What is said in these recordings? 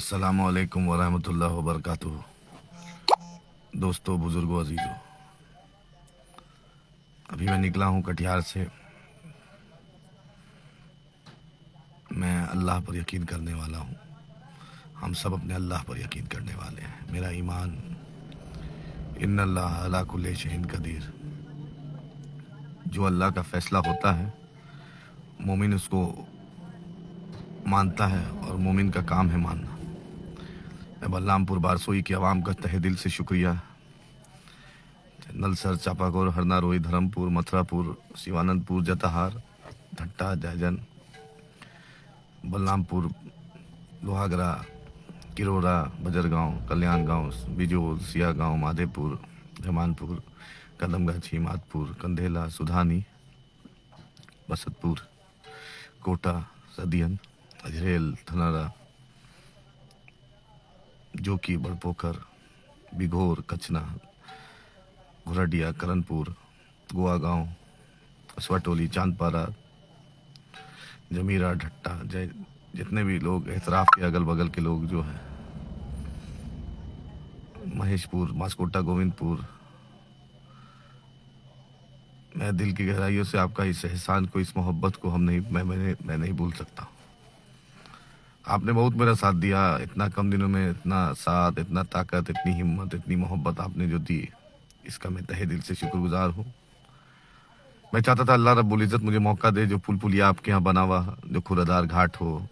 अस्सलामुअलैकुम वरहमतुल्लाहि वबरकातुहू। दोस्तों, बुज़ुर्गों, अजीज़ों, अभी मैं निकला हूँ कटिहार से। मैं अल्लाह पर यकीन करने वाला हूँ। हम सब अपने अल्लाह पर यकीन करने वाले हैं। मेरा ईमान इन्नल्लाह अला कुल्लि शैइन कदीर। जो अल्लाह का फ़ैसला होता है, मोमिन उसको मानता है और मोमिन का काम है मानना। मैं बलरामपुर बारसोई की आवाम का तहे दिल से शुक्रिया। नलसर, चापाकोर, हरनारोई, धर्मपुर, मथुरापुर, शिवानंदपुर, जताहार, धट्टा, जयजन, बलरामपुर, लोहागरा, किरोरा, बजरगांव, कल्याण गांव, बिजोल, सिया गांव, माधेपुर, जमानपुर, कदमगाछी, मातपुर, कंधेला, सुधानी, बसतपुर, कोटा, सदियन, अजरेल, थनारा, जोकी, बड़पोखर, बिघोर, कचना, घुरडिया, करनपुर, गोवा गांव, असवाटोली, चांदपारा, जमीरा, ढट्टा, जय, जितने भी लोग एतराफ़ के अगल बगल के लोग जो हैं, महेशपुर, मास्कोटा, गोविंदपुर, मैं दिल की गहराइयों से आपका इस एहसान को, इस मोहब्बत को मैं नहीं भूल सकता। आपने बहुत मेरा साथ दिया। इतना कम दिनों में इतना साथ, इतना ताकत, इतनी हिम्मत, इतनी मोहब्बत आपने जो दी, इसका मैं तहे दिल से शुक्रगुजार हूँ। मैं चाहता था अल्लाह रब्बुल इज़्ज़त मुझे मौका दे, जो पुल पुलिया आपके यहाँ बना हुआ, जो खुरादार घाट हो,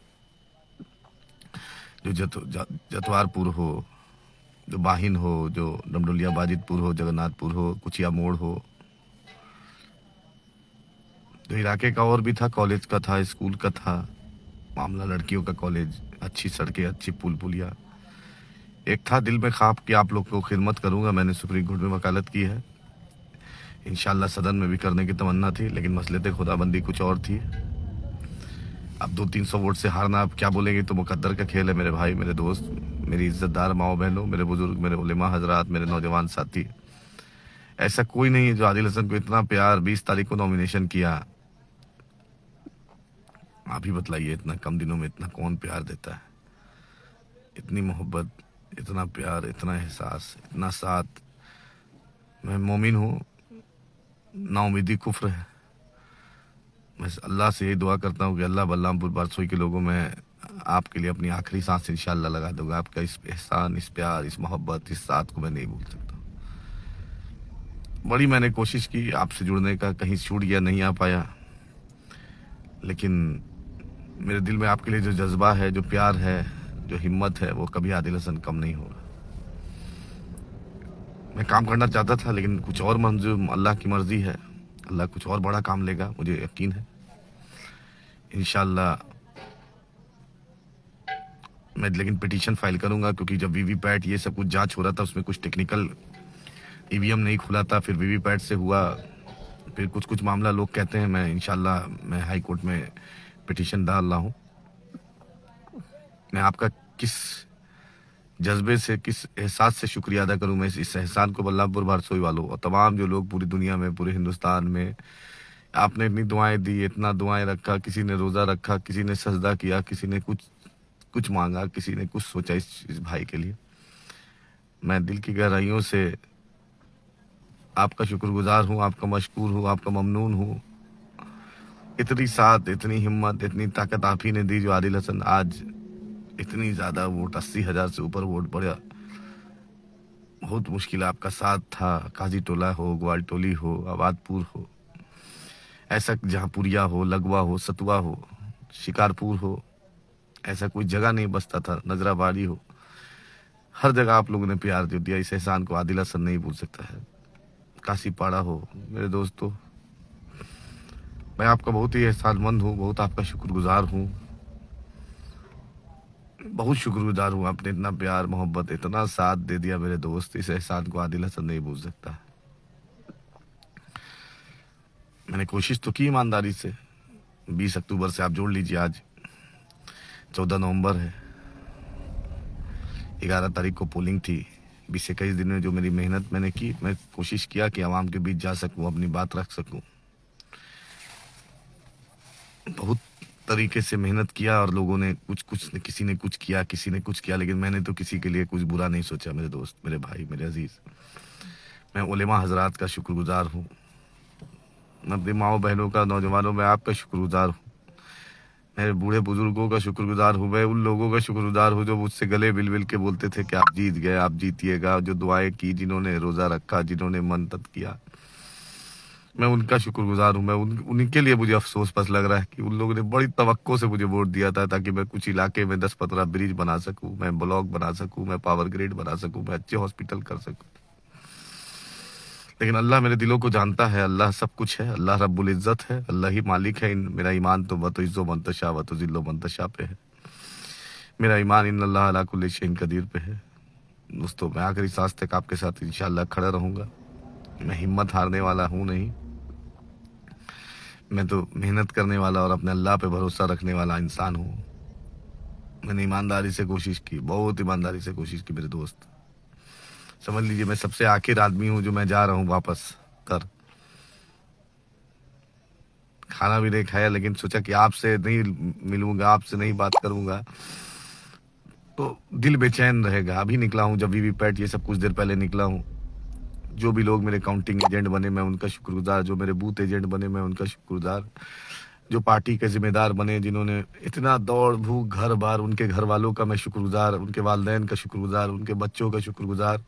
जो जतवारपुर हो, जो बाहिन हो, जो डमडुलिया बाजितपुर हो, जगन्नाथपुर हो, कुचिया मोड़ हो, जो इलाके का और भी था, कॉलेज का था, स्कूल का था, मामला लड़कियों का कॉलेज, अच्छी सड़कें, अच्छी पुल पुलिया। एक था दिल में ख्वाब कि आप लोग को खिदमत करूंगा। मैंने सुप्रीम कोर्ट में वकालत की है। इंशाल्लाह सदन में भी करने की तमन्ना थी, लेकिन मसलते खुदाबंदी कुछ और थी। अब 200-300 वोट से हारना, अब क्या बोलेंगे, तो मुकद्दर का खेल है। मेरे भाई, मेरे दोस्त, मेरी इज्जतदार माओ बहनों, मेरे बुजुर्ग, मेरे उलेमा हजरात, मेरे नौजवान साथी, ऐसा कोई नहीं है जो आदिल हसन को इतना प्यार 20 तारीख को नॉमिनेशन किया। आप ही बतलाइए, इतना कम दिनों में इतना कौन प्यार देता है? इतनी मोहब्बत, इतना प्यार, इतना एहसास, इतना साथ। मैं मोमिन हूँ, नाउमीदी कुफ्र है। मैं अल्लाह से यही दुआ करता हूँ कि अल्लाह बलरामपुर बारसोई के लोगों में आपके लिए अपनी आखिरी सांस इंशाल्लाह लगा दूंगा। आपका इस एहसान, इस प्यार, इस मोहब्बत, इस साथ को मैं नहीं भूल सकता। बड़ी मैंने कोशिश की आपसे जुड़ने का, कहीं छूट गया, नहीं आ पाया, लेकिन मेरे दिल में आपके लिए जो जज्बा है, जो प्यार है, जो हिम्मत है, वो कभी आदिल हसन कम नहीं होगा। मैं काम करना चाहता था, लेकिन कुछ और मंजूर, अल्लाह की मर्जी है, अल्लाह कुछ और बड़ा काम लेगा, मुझे यकीन है। इंशाल्लाह मैं लेकिन पिटीशन फाइल करूंगा, क्योंकि जब वीवीपैट ये सब कुछ जांच हो रहा था, उसमें कुछ टेक्निकल ईवीएम नहीं खुला था, फिर वीवीपैट से हुआ, फिर कुछ मामला लोग कहते हैं। मैं इंशाल्लाह मैं हाई कोर्ट में पिटीशन डाल रहा हूँ। मैं आपका किस जज्बे से, किस एहसास से शुक्रिया अदा करूं। मैं इस एहसान को बल्लभपुर बारसोई वालों और तमाम जो लोग पूरी दुनिया में, पूरे हिंदुस्तान में, आपने इतनी दुआएं दी, इतना दुआएं रखा, किसी ने रोज़ा रखा, किसी ने सजदा किया, किसी ने कुछ कुछ मांगा, किसी ने कुछ सोचा इस भाई के लिए। मैं दिल की गहराइयों से आपका शुक्रगुजार हूँ, आपका मशकूर हूँ, आपका ममनून हूँ। इतनी साथ, इतनी हिम्मत, इतनी ताकत आप ही ने दी, जो आदिल हसन आज इतनी ज़्यादा वोट, 80,000 से ऊपर वोट बढ़ा। बहुत मुश्किल आपका साथ था। काजी टोला हो, ग्वाल टोली हो, आबादपुर हो, ऐसा जहाँपुरिया हो, लगवा हो, सतुआ हो, शिकारपुर हो, ऐसा कोई जगह नहीं बसता था, नजराबाड़ी हो, हर जगह आप लोगों ने प्यार जो दिया, इस एहसान को आदिल हसन नहीं भूल सकता है। कासीपाड़ा हो, मेरे दोस्तों, मैं आपका बहुत ही एहसानमंद हूँ, बहुत आपका शुक्रगुजार हूँ, बहुत शुक्रगुजार हूँ। आपने इतना प्यार, मोहब्बत, इतना साथ दे दिया मेरे दोस्त, इस एहसान को आदिल हसन नहीं भूल सकता। मैंने कोशिश तो की ईमानदारी से। 20 अक्टूबर से आप जोड़ लीजिए, आज 14 नवंबर है, 11 तारीख को पोलिंग थी। 20-21 दिन में जो मेरी मेहनत मैंने की, मैं कोशिश किया कि आवाम के बीच जा सकूं, अपनी बात रख सकूं। बहुत तरीके से मेहनत किया और लोगों ने किसी ने कुछ किया, किसी ने कुछ किया, लेकिन मैंने तो किसी के लिए कुछ बुरा नहीं सोचा मेरे दोस्त, मेरे भाई, मेरे अजीज। मैं उलेमा हजरात का शुक्रगुजार हूँ, मैं अपनी माओ बहनों का, नौजवानों में आपका शुक्रगुजार हूँ, मेरे बूढ़े बुजुर्गों का शुक्रगुजार हूँ, मैं उन लोगों का शुक्रगुजार हूँ जो मुझसे गले मिल मिल के बोलते थे कि आप जीत गए, आप जीतिएगा, जो दुआएं की, जिन्होंने रोजा रखा, जिन्होंने मन्नत किया, मैं उनका शुक्रगुजार हूँ। मैं उन्हीं के लिए मुझे अफसोस बस लग रहा है कि उन लोगों ने बड़ी तवक्को से मुझे वोट दिया था ताकि मैं कुछ इलाके में 10-15 ब्रिज बना सकूं, मैं ब्लॉक बना सकूं, मैं पावर ग्रिड बना सकूं, मैं अच्छे हॉस्पिटल कर सकूं। लेकिन अल्लाह मेरे दिलों को जानता है, अल्लाह सब कुछ है, अल्लाह रब्बुल इज्जत है, अल्लाह ही मालिक है। मेरा ईमान तो व तो इज्जो मंतशा व तो जिल्लो मंतशा पे है। मेरा ईमान इन अल्लाह अला कुल्ली शैइन कदीर पे है। दोस्तों, मैं आखिरी सांस तक आपके साथ इंशाअल्लाह खड़ा रहूंगा। मैं हिम्मत हारने वाला हूं नहीं, मैं तो मेहनत करने वाला और अपने अल्लाह पे भरोसा रखने वाला इंसान हूँ। मैंने ईमानदारी से कोशिश की, बहुत ईमानदारी से कोशिश की मेरे दोस्त। समझ लीजिए मैं सबसे आखिर आदमी हूँ जो मैं जा रहा हूँ वापस कर। खाना भी नहीं खाया, लेकिन सोचा कि आपसे नहीं मिलूंगा, आपसे नहीं बात करूंगा तो दिल बेचैन रहेगा। अभी निकला हूँ, जब वीवीपैट ये सब कुछ देर पहले निकला हूँ। जो भी लोग मेरे काउंटिंग एजेंट बने मैं उनका शुक्रगुजार, जो मेरे बूथ एजेंट बने मैं उनका शुक्रगुजार, जो पार्टी के जिम्मेदार बने, जिन्होंने इतना दौड़ भूख घर बार, उनके घर वालों का मैं शुक्रगुजार, उनके वालिदैन का शुक्रगुजार, उनके बच्चों का शुक्रगुजार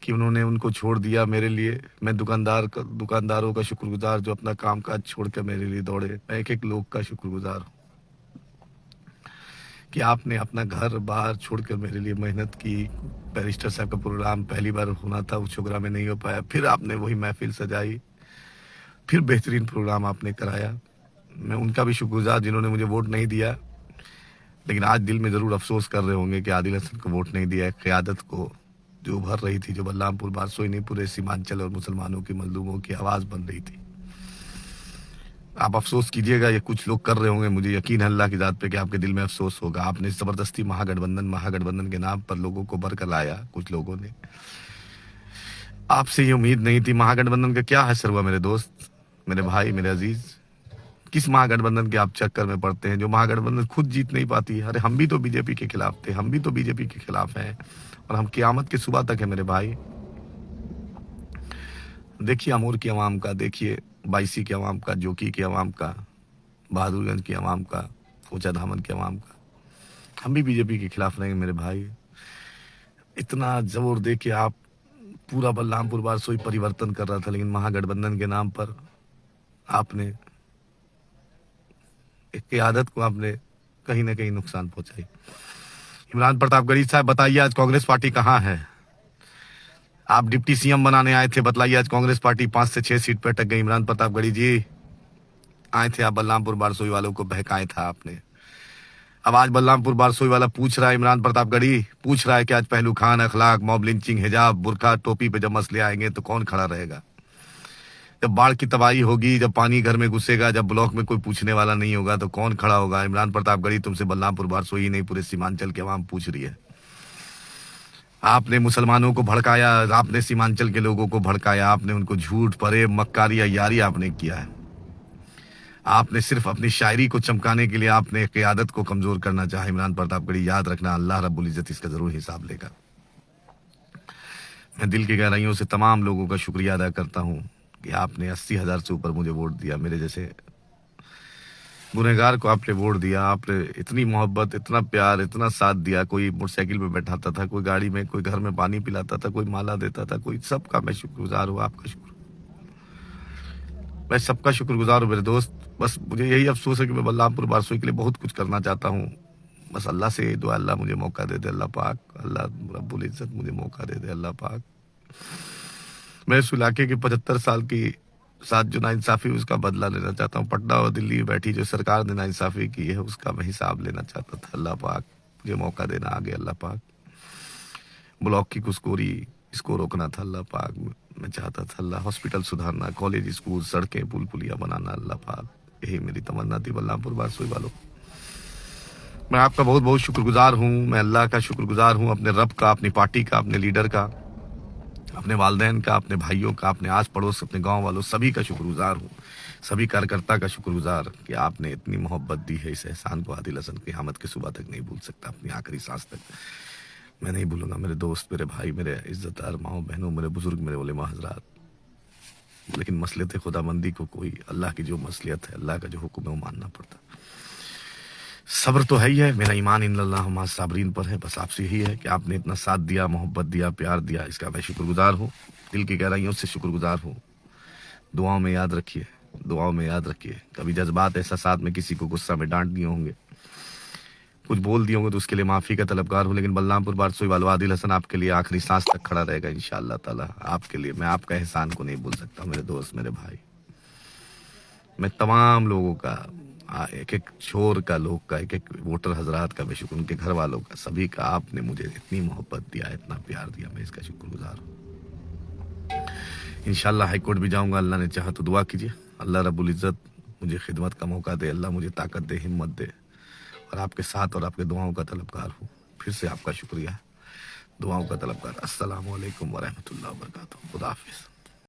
कि उन्होंने उनको छोड़ दिया मेरे लिए। मैं दुकानदारों का शुक्रगुजार जो अपना काम काज छोड़ कर मेरे लिए दौड़े। मैं एक एक लोग का शुक्रगुजार हूँ कि आपने अपना घर बार छोड़कर मेरे लिए मेहनत की। बैरिस्टर साहब का प्रोग्राम पहली बार होना था, उस प्रोग्राम में नहीं हो पाया, फिर आपने वही महफिल सजाई, फिर बेहतरीन प्रोग्राम आपने कराया। मैं उनका भी शुक्रगुजार जिन्होंने मुझे वोट नहीं दिया, लेकिन आज दिल में ज़रूर अफसोस कर रहे होंगे कि आदिल हसन को वोट नहीं दिया। क़यादत को जो उभर रही थी, जो बलरामपुर बारसोई नहीं पूरे सीमांचल और मुसलमानों की मजलूमों की आवाज़ बन रही थी। आप अफसोस कीजिएगा, ये कुछ लोग कर रहे होंगे, मुझे यकीन है अल्लाह की ज़ात पे कि आपके दिल में अफसोस होगा। आपने ज़बरदस्ती महागठबंधन के नाम पर लोगों को भर कर लाया। कुछ लोगों ने, आपसे ये उम्मीद नहीं थी। महागठबंधन का क्या असर हुआ मेरे दोस्त, मेरे भाई, मेरे अजीज? किस महागठबंधन के आप चक्कर में पड़ते हैं जो महागठबंधन खुद जीत नहीं पाती? अरे हम भी तो बीजेपी के खिलाफ थे, हम भी तो बीजेपी के खिलाफ हैं और हम क़यामत की सुबह तक है मेरे भाई। देखिए अमूर की आवाम का, देखिए बाईसी की आवाम का, जोकी की आवाम का, बहादुरगंज की आवाम का, कोचा धामन की आवाम का। हम भी बीजेपी के खिलाफ रहेंगे मेरे भाई। इतना जोर दे के आप पूरा बलरामपुर बारसोई परिवर्तन कर रहा था, लेकिन महागठबंधन के नाम पर आपने एक क़यादत को आपने कहीं ना कहीं नुकसान पहुंचाई। इमरान प्रतापगढ़ी साहब, बताइए आज कांग्रेस पार्टी कहाँ है? आप डिप्टी सीएम बनाने आए थे, बतलाइए आज कांग्रेस पार्टी 5 से 6 सीट पे अटक गई। इमरान प्रतापगढ़ी जी आए थे, आप बलरामपुर बारसोई वालों को बहकाए था आपने। अब आज बलरामपुर बारसोई वाला पूछ रहा है, इमरान प्रतापगढ़ी पूछ रहा है कि आज पहलू खान, अखलाक, मॉब लिंचिंग, हिजाब, बुरखा, टोपी पे जब मसले आएंगे तो कौन खड़ा रहेगा? जब बाढ़ की तबाही होगी, जब पानी घर में घुसेगा, जब ब्लॉक में कोई पूछने वाला नहीं होगा तो कौन खड़ा होगा? इमरान प्रतापगढ़ी, तुमसे बलरामपुर बारसोई ही नहीं पूरे सीमांचल की आवाम पूछ रही है। आपने मुसलमानों को भड़काया, आपने सीमांचल के लोगों को भड़काया, आपने उनको झूठ, फरेब, मक्कारी, यारी आपने किया है। आपने सिर्फ अपनी शायरी को चमकाने के लिए आपने क़यादत को कमजोर करना चाहा। इमरान प्रतापगढ़ी, याद रखना अल्लाह रब्बुल इज्जत इसका जरूर हिसाब लेगा। मैं दिल की गहराइयों से तमाम लोगों का शुक्रिया अदा करता हूँ कि आपने 80,000 से ऊपर मुझे वोट दिया। मेरे जैसे गुनहगार को आपने वोट दिया, आपने इतनी मोहब्बत, इतना प्यार, इतना साथ दिया। कोई मोटरसाइकिल पे बैठाता था, कोई गाड़ी में, कोई घर में पानी पिलाता था, कोई माला देता था, कोई सबका मैं शुक्रगुजार हूँ। आपका शुक्र, मैं सबका शुक्रगुजार हूँ मेरे दोस्त। बस मुझे यही अफसोस है कि मैं बलरामपुर बारसोई के लिए बहुत कुछ करना चाहता हूँ। बस अल्लाह से यही दुआ, अल्लाह मुझे मौका दे दे, अल्लाह पाक, अल्लाह रब्बुल इज्जत मुझे मौका दे दे, अल्लाह पाक। मैं इस इलाके की 75 साल की साथ जो नाइंसाफी उसका बदला लेना चाहता हूँ। पटना और दिल्ली में बैठी जो सरकार ने नाइंसाफी की है उसका मैं हिसाब लेना चाहता था। अल्लाह पाक मुझे मौका देना आगे, अल्लाह पाक। ब्लॉक की घुसखोरी, इसको रोकना था अल्लाह पाक, मैं चाहता था। अल्लाह हॉस्पिटल सुधारना, कॉलेज, स्कूल, सड़कें, पुल पुलिया बनाना, अल्लाह पाक, यही मेरी तमन्ना थी बलरामपुर बारसोई वालों। मैं आपका बहुत बहुत शुक्रगुजार हूँ। मैं अल्लाह का शुक्रगुजार हूँ, अपने रब का, अपनी पार्टी का, अपने लीडर का, अपने वालिदैन का, अपने भाइयों का, अपने आस पड़ोस, अपने गांव वालों, सभी का शुक्रगुजार हूँ। सभी कार्यकर्ता का शुक्रगुजार कि आपने इतनी मोहब्बत दी है। इस एहसान को आदिल हसन क़यामत की सुबह तक नहीं भूल सकता, अपनी आखिरी सांस तक मैं नहीं भूलूंगा। मेरे दोस्त, मेरे भाई, मेरे इज्जतदार माओ बहनों, मेरे बुजुर्ग, मेरे उलेमा हजरात, लेकिन मसलियत खुदाबंदी को कोई, अल्लाह की जो मसलियत है, अल्लाह का जो हुक्म है वो मानना पड़ता। सब्र तो है ही है, मेरा ईमान इन्नल्लाह माअस साबरीन पर है। बस आपसे यही है कि आपने इतना साथ दिया, मोहब्बत दिया, प्यार दिया, इसका मैं शुक्रगुजार हूँ, दिल की गहराइयों से शुक्रगुजार हूँ। दुआओं में याद रखिए, दुआओं में याद रखिए। कभी जज्बात एहसासात में किसी को गुस्सा में डांट दिए होंगे, कुछ बोल दिए होंगे, तो उसके लिए माफ़ी का तलबगार हूँ। लेकिन बल्लामपुर बारसोई वालो आदिल हसन आपके लिए आखिरी सांस तक खड़ा रहेगा इंशाअल्लाह ताला। आपके लिए मैं आपका एहसान को नहीं भूल सकता। मेरे दोस्त, मेरे भाई, मैं तमाम लोगों का, एक एक शोर का, लोग का, एक एक वोटर हजरात का बेशुक्र, उनके घर वालों का, सभी का आपने मुझे इतनी मोहब्बत दिया, इतना प्यार दिया, मैं इसका शुक्रगुजार हूँ। इंशाअल्लाह हाई कोर्ट भी जाऊंगा, अल्लाह ने चाहा तो दुआ कीजिए अल्लाह रब्बुल इज़्ज़त मुझे खिदमत का मौका दे, अल्लाह मुझे ताकत दे, हिम्मत दे, और आपके साथ और आपके दुआओं का तलबगार हूँ। फिर से आपका शुक्रिया, दुआओं का तलबगार। अस्सलामु अलैकुम व रहमतुल्लाहि व बरकातुहू। खुदा हाफिज़।